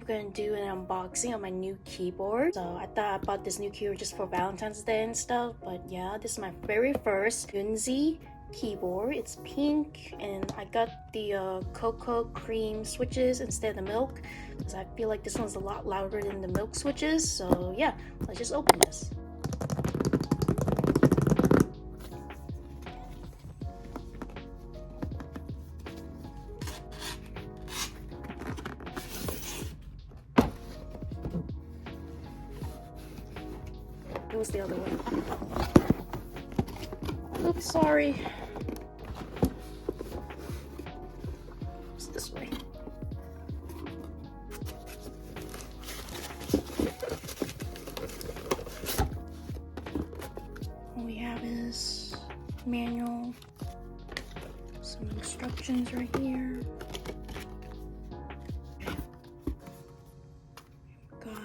we're gonna do an unboxing of my new keyboard. So I thought I bought this new keyboard just for Valentine's Day and stuff, but yeah, this is my very first Yunzii keyboard. It's pink and I got the cocoa cream switches instead of the milk because I feel like this one's a lot louder than the milk switches. So yeah, let's just open this. It was the other way. Oops, sorry. It's this way. All we have is manual, some instructions right here. Got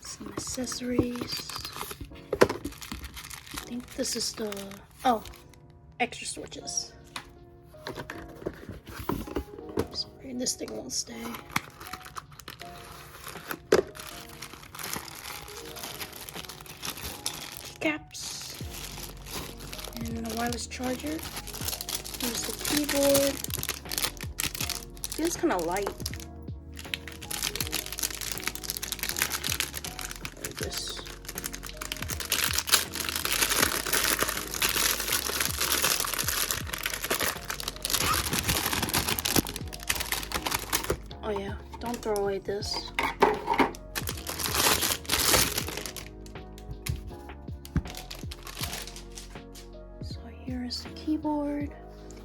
some accessories. I think this is the extra switches. Sorry, this thing won't stay. Keycaps and a wireless charger. Here's the keyboard. Feels kind of light. This. Oh yeah, don't throw away this. So here is the keyboard.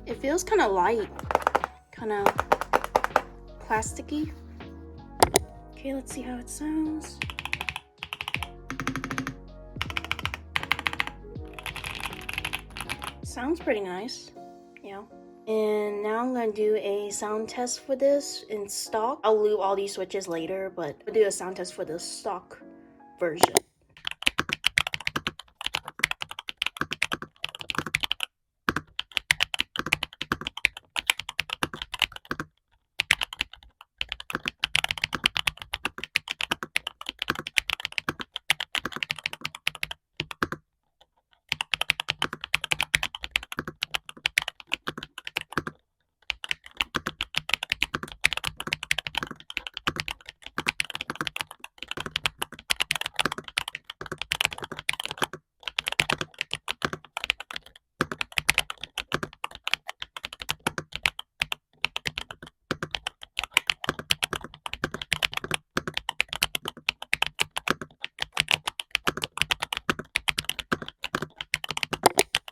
It feels kind of light, kind of plasticky. Okay, let's see how it sounds. Sounds pretty nice, yeah. And now I'm gonna do a sound test for this in stock. I'll loop all these switches later, but I'll do a sound test for the stock version.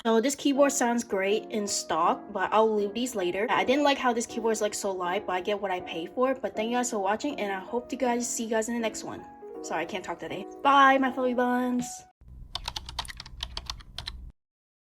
So this keyboard sounds great in stock, but I'll loop these later. I didn't like how this keyboard is like so light, but I get what I pay for. But thank you guys for watching, and I hope to see you guys in the next one. Sorry, I can't talk today. Bye, my fluffy buns.